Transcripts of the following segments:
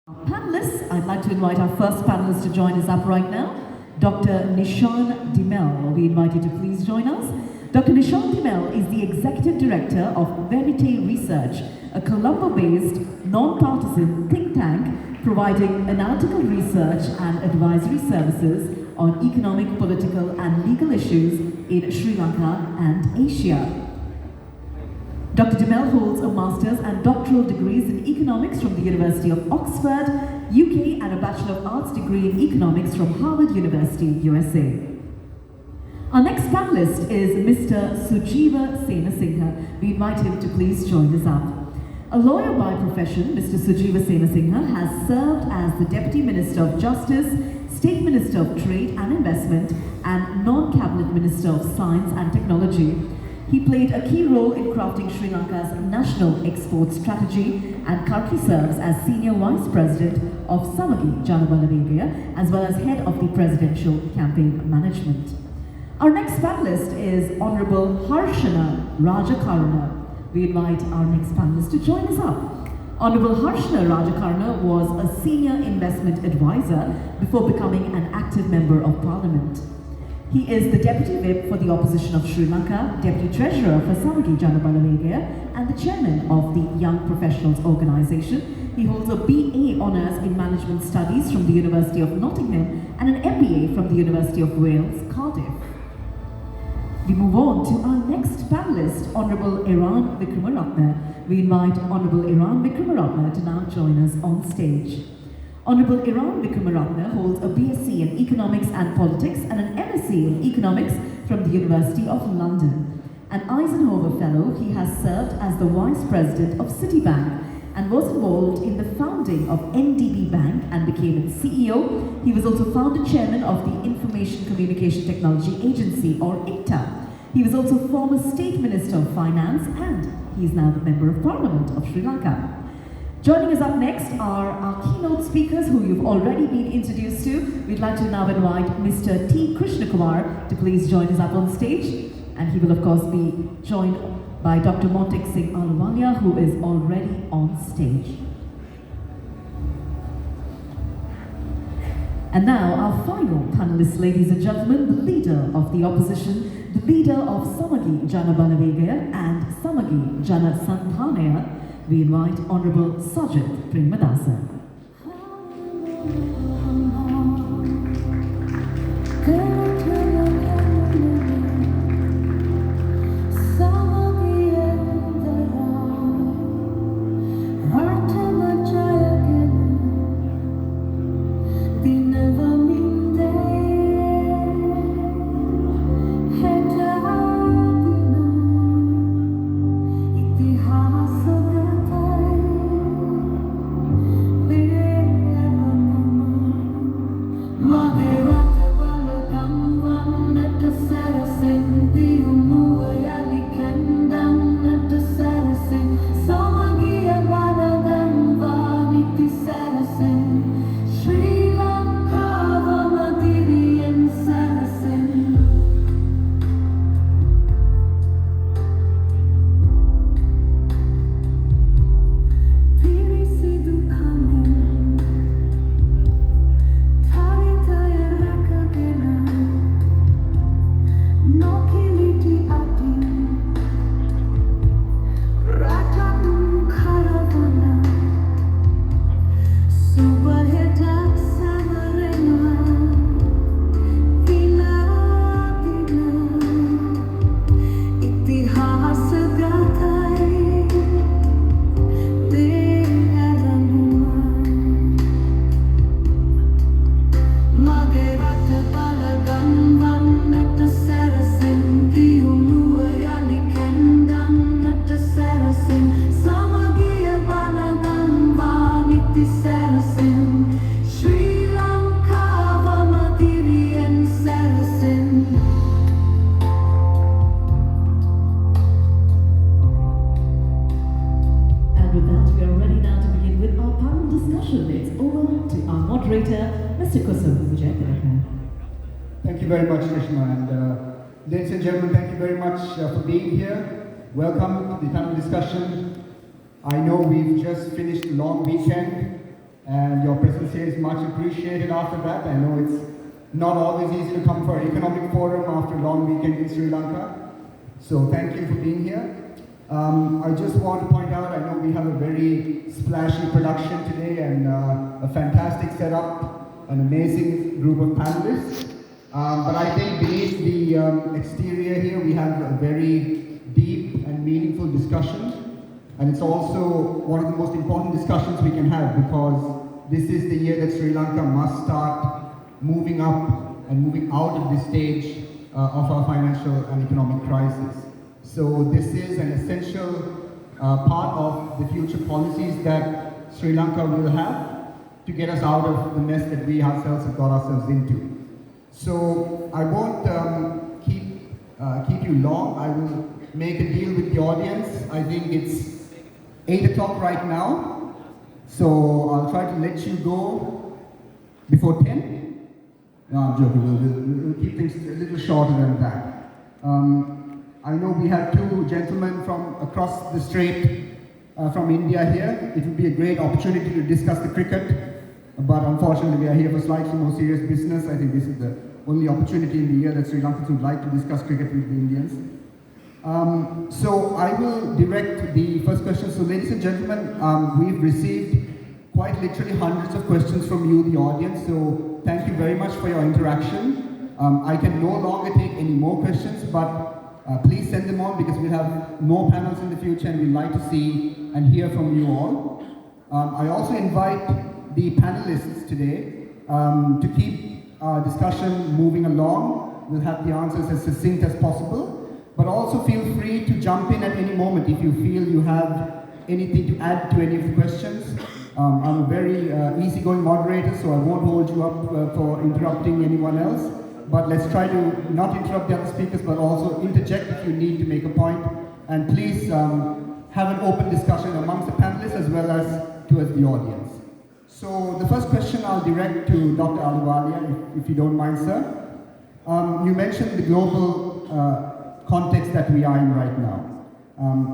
Panelists, I'd like to invite our first panelist to join us up right now, Dr. Nishan De Mel. We invite you to please join us. Dr. Nishan De Mel is the Executive Director of Verite Research, a Colombo-based, non-partisan think tank providing analytical research and advisory services on economic, political and legal issues in Sri Lanka and Asia. Dr. De Mel holds a master's and doctoral degrees in economics from the University of Oxford, UK, and a Bachelor of Arts degree in economics from Harvard University, USA. Our next panelist is Mr. Sujiva Senasinghe. We invite him to please join us up. A lawyer by profession, Mr. Sujiva Senasinghe has served as the Deputy Minister of Justice, State Minister of Trade and Investment, and Non-Cabinet Minister of Science and Technology. He played a key role in crafting Sri Lanka's national export strategy and currently serves as Senior Vice President of Samagi Janabalawegaya as well as Head of the Presidential Campaign Management. Our next panelist is Honorable Harshana Rajakarna. We invite our next panelist to join us up. Honorable Harshana Rajakarna was a Senior Investment Advisor before becoming an active Member of Parliament. He is the Deputy Whip for the Opposition of Sri Lanka, Deputy Treasurer for Samagi Janabalawegaya, and the Chairman of the Young Professionals Organisation. He holds a BA Honours in Management Studies from the University of Nottingham and an MBA from the University of Wales, Cardiff. We move on to our next panellist, Honourable Iran Vikramaratne. We invite Honourable Iran Vikramaratne to now join us on stage. Honourable Iran Vikramaratne holds a BSc in Economics and Politics and an MSc in Economics from the University of London. An Eisenhower Fellow, he has served as the Vice President of Citibank and was involved in the founding of NDB Bank and became its CEO. He was also founder chairman of the Information Communication Technology Agency, or ICTA. He was also former State Minister of Finance and he is now the Member of Parliament of Sri Lanka. Joining us up next are our keynote speakers who you've already been introduced to. We'd like to now invite Mr. T. Krishnakumar to please join us up on stage. And he will of course be joined by Dr. Montek Singh Ahluwalia, who is already on stage. And now our final panelist, ladies and gentlemen, the leader of the opposition, the leader of Samagi Janabalawegaya and Samagi Jana Santhanaya. We invite Honourable Sajid Premadasa. Thank you very much, Krishna, and ladies and gentlemen, thank you very much for being here. Welcome to the panel discussion. I know we've just finished a long weekend, and your presence here is much appreciated after that. I know it's not always easy to come for an economic forum after a long weekend in Sri Lanka. So thank you for being here. I just want to point out, I know we have a very splashy production today and a fantastic setup, an amazing group of panelists. But I think beneath the exterior here, we have a very deep and meaningful discussion. And it's also one of the most important discussions we can have, because this is the year that Sri Lanka must start moving up and moving out of this stage of our financial and economic crisis. So this is an essential part of the future policies that Sri Lanka will have to get us out of the mess that we ourselves have got ourselves into. So I won't keep you long. I will make a deal with the audience. I think it's 8 o'clock right now, so I'll try to let you go before 10. No, I'm joking. We'll keep things a little shorter than that. I know we have two gentlemen from across the strait from India here. It would be a great opportunity to discuss the cricket, but unfortunately we are here for slightly more serious business. I think this is the only opportunity in the year that Sri Lankans would like to discuss cricket with the Indians. So I will direct the first question. So ladies and gentlemen, we've received quite literally hundreds of questions from you, the audience, so thank you very much for your interaction. I can no longer take any more questions, but please send them on, because we'll have more panels in the future and we'd like to see and hear from you all. I also invite the panelists today to keep our discussion moving along. We'll have the answers as succinct as possible, but also feel free to jump in at any moment if you feel you have anything to add to any of the questions. I'm a very easygoing moderator, so I won't hold you up for interrupting anyone else. But let's try to not interrupt the other speakers, but also interject if you need to make a point. And please have an open discussion amongst the panelists as well as towards the audience. So the first question I'll direct to Dr. Ahluwalia, if you don't mind, sir. You mentioned the global context that we are in right now.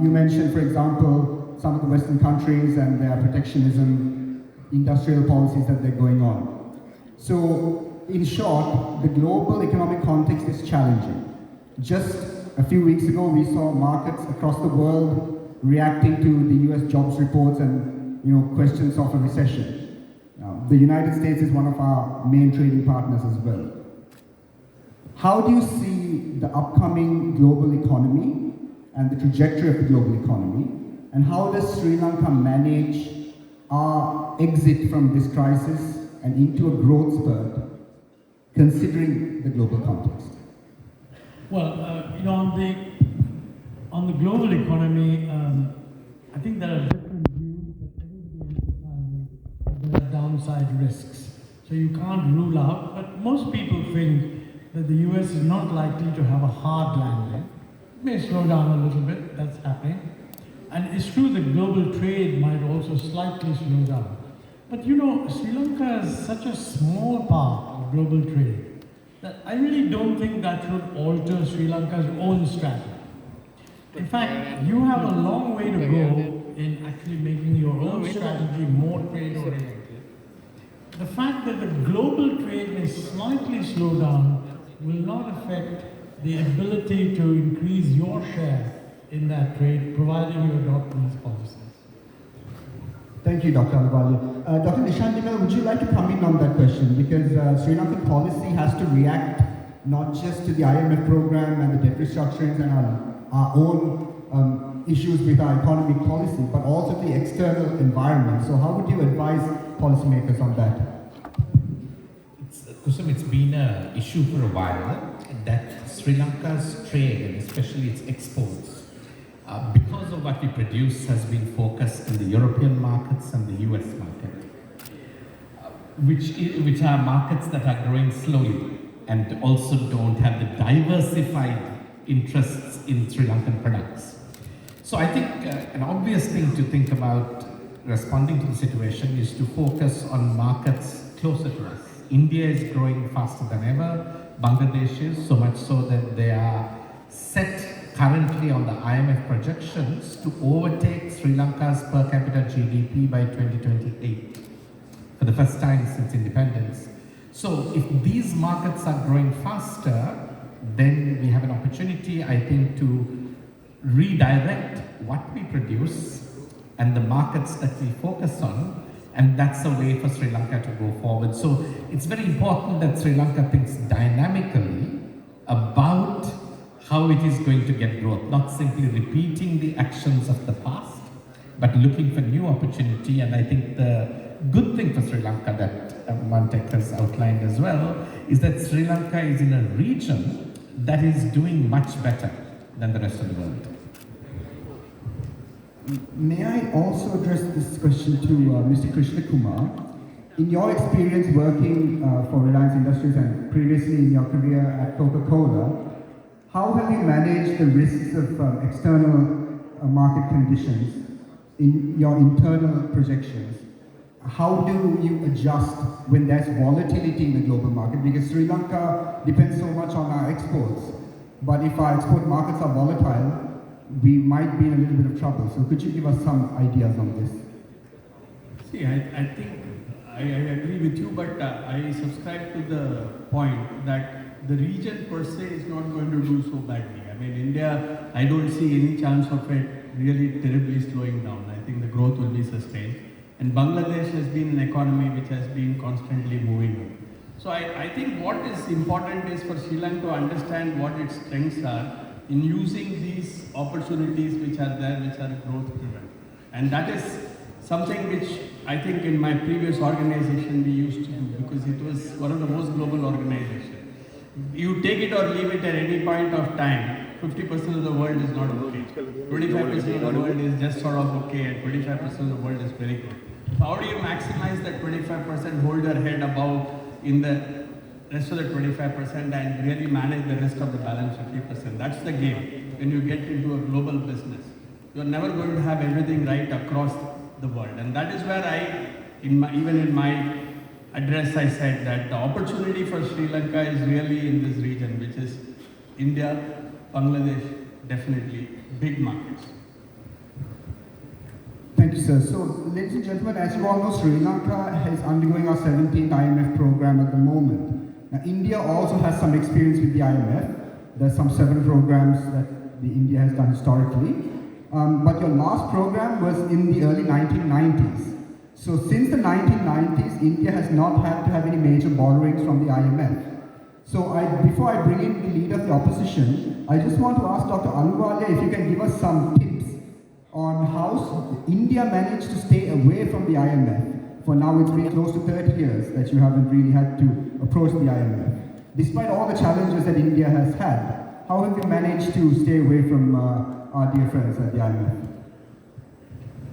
You mentioned, for example, some of the Western countries and their protectionism, industrial policies that they're going on. So, in short, the global economic context is challenging. Just a few weeks ago, we saw markets across the world reacting to the US jobs reports and questions of a recession. The United States is one of our main trading partners as well. How do you see the upcoming global economy and the trajectory of the global economy, and how does Sri Lanka manage our exit from this crisis and into a growth spurt, considering the global context? Well, on the global economy, I think there are different views, but everybody emphasizes that there are downside risks. So you can't rule out, but most people think that the US is not likely to have a hard landing. It may slow down a little bit, that's happening. And it's true that global trade might also slightly slow down. But Sri Lanka is such a small part of global trade that I really don't think that should alter Sri Lanka's own strategy. In fact, you have a long way to go in actually making your own strategy more trade-oriented. The fact that the global trade may slightly slow down will not affect the ability to increase your share in that trade, provided you adopt these policies. Thank you, Dr. Ahluwalia. Dr. Nishan De Mel, would you like to come in on that question? Because Sri Lankan policy has to react not just to the IMF program and the debt restructurings and our own issues with our economic policy, but also the external environment. So how would you advise policymakers on that? Kusum, it's been an issue for a while that Sri Lanka's trade, and especially its exports, because of what we produce, has been focused in the European markets and the US market, which are markets that are growing slowly and also don't have the diversified interests in Sri Lankan products. So I think an obvious thing to think about responding to the situation is to focus on markets closer to us. India is growing faster than ever. Bangladesh is, so much so that they are set currently on the IMF projections to overtake Sri Lanka's per capita GDP by 2028. for the first time since independence. So if these markets are growing faster, then we have an opportunity, I think, to redirect what we produce and the markets that we focus on, and that's a way for Sri Lanka to go forward. So it's very important that Sri Lanka thinks dynamically about how it is going to get growth, not simply repeating the actions of the past, but looking for new opportunity. And I think the good thing for Sri Lanka that Mantek has outlined as well is that Sri Lanka is in a region that is doing much better than the rest of the world. May I also address this question to Mr. Krishna Kumar? In your experience working for Reliance Industries and previously in your career at Coca-Cola, how have you managed the risks of external market conditions in your internal projections? How do you adjust when there's volatility in the global market? Because Sri Lanka depends so much on our exports, but if our export markets are volatile, we might be in a little bit of trouble. So could you give us some ideas on this? See, I think I agree with you, but I subscribe to the point that the region per se is not going to do so badly. I mean, India, I don't see any chance of it really terribly slowing down. I think the growth will be sustained. And Bangladesh has been an economy which has been constantly moving. So I think what is important is for Sri Lanka to understand what its strengths are in using these opportunities which are there, which are growth driven. And that is something which I think in my previous organization we used to do, because it was one of the most global organizations. You take it or leave it at any point of time, 50% of the world is not okay. 25% of the world is just sort of okay, and 25% of the world is very good. So how do you maximize that 25%, hold your head above in the rest of the 25% and really manage the rest of the balance 50%? That's the game. When you get into a global business, you're never going to have everything right across the world. And that is where even in my address, I said that the opportunity for Sri Lanka is really in this region, which is India, Bangladesh, definitely big markets. Thank you, sir. So, ladies and gentlemen, as you all know, Sri Lanka is undergoing our 17th IMF program at the moment. Now, India also has some experience with the IMF. There's some 7 programs that the India has done historically. But your last program was in the early 1990s. So since the 1990s, India has not had to have any major borrowings from the IMF. So before I bring in the leader of the opposition, I just want to ask Dr. Aluwalia if you can give us some tips on how India managed to stay away from the IMF. For now, it's been close to 30 years that you haven't really had to approach the IMF. Despite all the challenges that India has had, how have you managed to stay away from our dear friends at the IMF?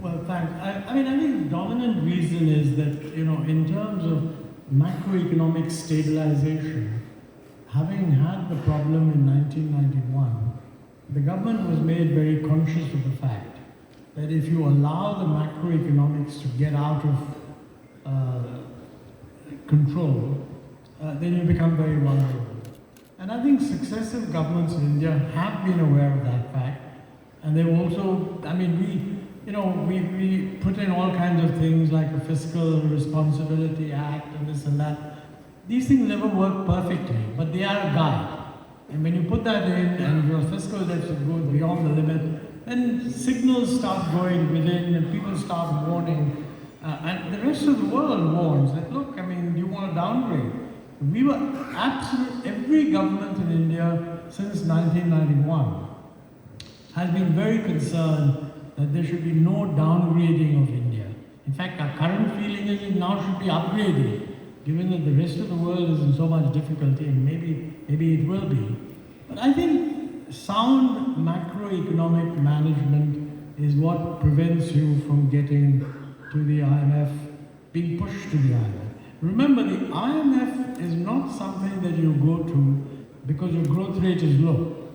Well, thanks. I mean, I think the dominant reason is that, in terms of macroeconomic stabilization, having had the problem in 1991, the government was made very conscious of the fact that if you allow the macroeconomics to get out of control, then you become very vulnerable. And I think successive governments in India have been aware of that fact, and they've also, I mean, we put in all kinds of things like a Fiscal Responsibility Act and this and that. These things never work perfectly, but they are a guide. And when you put that in and your fiscal deficit goes beyond the limit, then signals start going within and people start warning. And the rest of the world warns that, look, I mean, you want to downgrade. We were every government in India since 1991 has been very concerned that there should be no downgrading of India. In fact, our current feeling is it now should be upgraded, given that the rest of the world is in so much difficulty, and maybe it will be. But I think sound macroeconomic management is what prevents you from getting to the IMF, being pushed to the IMF. Remember, the IMF is not something that you go to because your growth rate is low.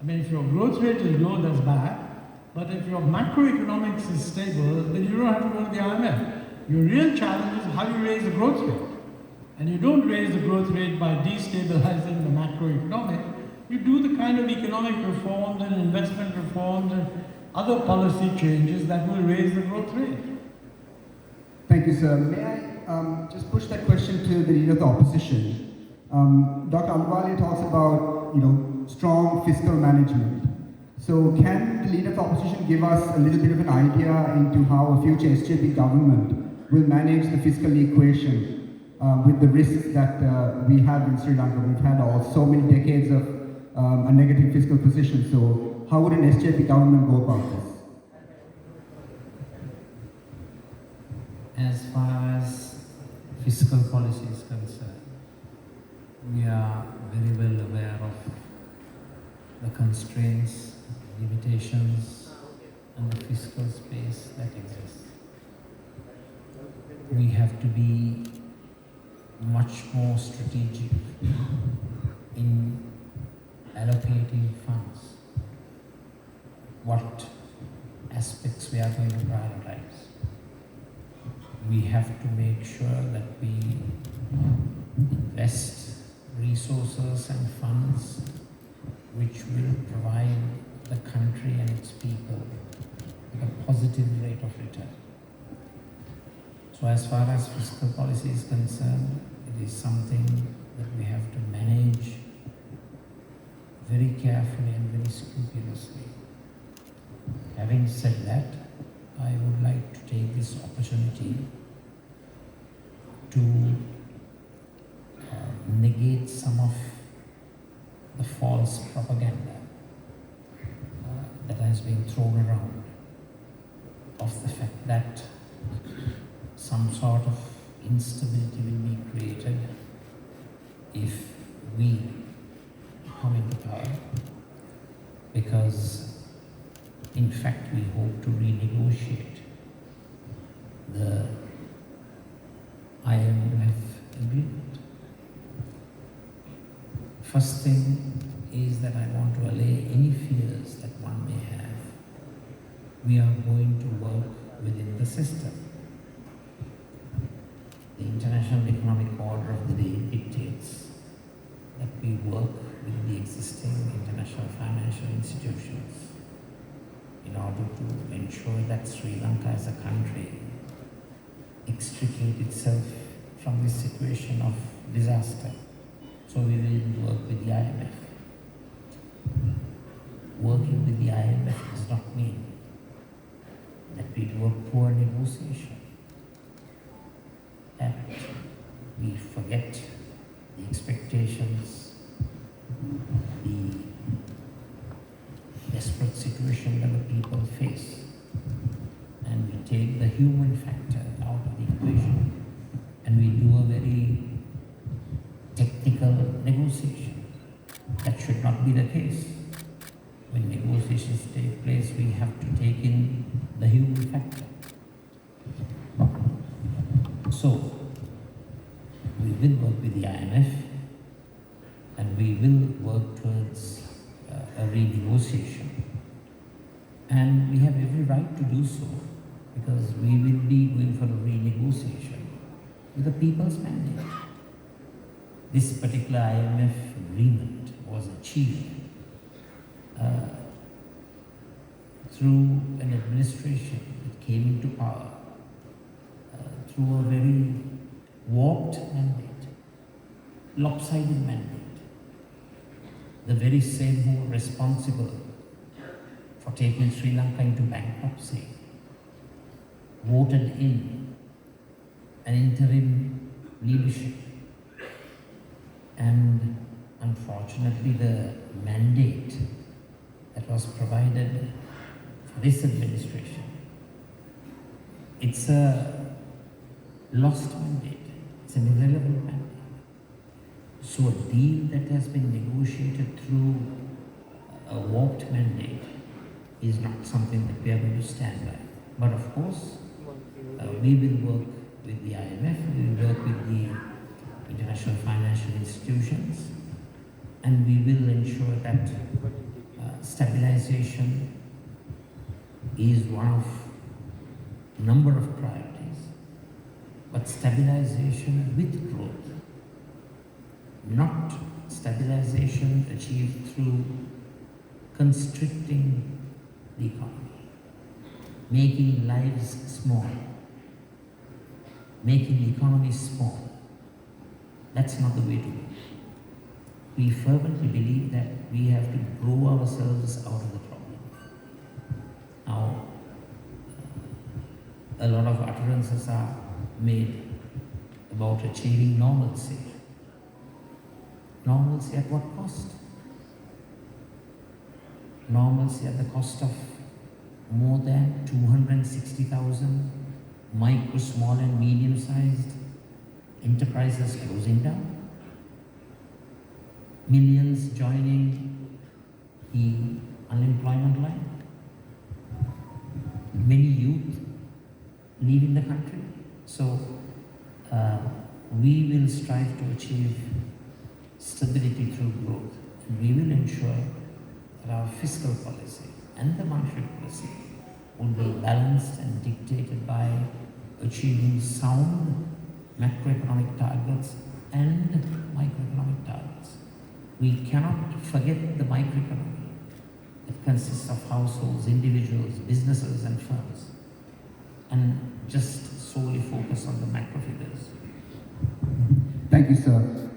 I mean, if your growth rate is low, that's bad. But if your macroeconomics is stable, then you don't have to go to the IMF. Your real challenge is how you raise the growth rate. And you don't raise the growth rate by destabilizing the macroeconomic. You do the kind of economic reforms and investment reforms and other policy changes that will raise the growth rate. Thank you, sir. May I just push that question to the leader of the opposition. Dr. Ahluwalia talks about, strong fiscal management. So can the leader of the opposition give us a little bit of an idea into how a future SJP government will manage the fiscal equation with the risks that we have in Sri Lanka? We've had so many decades of a negative fiscal position. So how would an SJP government go about this? As far as fiscal policy is concerned, we are very well aware of the constraints, limitations, and the fiscal space that exists. We have to be much more strategic in allocating funds, what aspects we are going to prioritize. We have to make sure that we invest resources and funds which will provide the country and its people with a positive rate of return. So as far as fiscal policy is concerned, it is something that we have to manage very carefully and very scrupulously. Having said that, I would like to take this opportunity to negate some of the false propaganda that has been thrown around of the fact that some sort of instability will be created if we come into power, because in fact we hope to renegotiate the IMF agreement. First thing is that I want to allay any fears that one may have. We are going to work within the system. The International Economic Order of the Day dictates that we work with the existing international financial institutions in order to ensure that Sri Lanka as a country extricate itself from this situation of disaster. So we will work with the IMF. Working with the IMF does not mean that we do a poor negotiation, that we forget the expectations, the desperate situation that the people face, and we take the human factor out of the equation and we do a very technical negotiation. That should not be the case. When negotiations take place, we have to take in the human factor. So, we will work with the IMF and we will work towards a renegotiation. And we have every right to do so, because we will be going for a renegotiation with the people's mandate. This particular IMF agreement was achieved through an administration that came into power through a very warped mandate, lopsided mandate. The very same who were responsible for taking Sri Lanka into bankruptcy voted in an interim leadership. And unfortunately, the mandate that was provided for this administration, it's a lost mandate, it's an irrelevant mandate. So a deal that has been negotiated through a warped mandate is not something that we are going to stand by. But of course, we will work with the IMF, we will work with the international financial institutions, and we will ensure that stabilization is one of a number of priorities, but stabilization with growth, not stabilization achieved through constricting the economy, making lives small. making the economy small. That's not the way to go. We fervently believe that we have to grow ourselves out of the problem. Now, a lot of utterances are made about achieving normalcy. Normalcy at what cost? Normalcy at the cost of more than 260,000 micro, small and medium-sized enterprises closing down. Millions joining the unemployment line. Many youth leaving the country. So we will strive to achieve stability through growth, and we will ensure that our fiscal policy and the monetary policy will be balanced and dictated by achieving sound macroeconomic targets and microeconomic targets. We cannot forget the microeconomy that consists of households, individuals, businesses and firms, and just solely focus on the macro figures. Thank you, sir.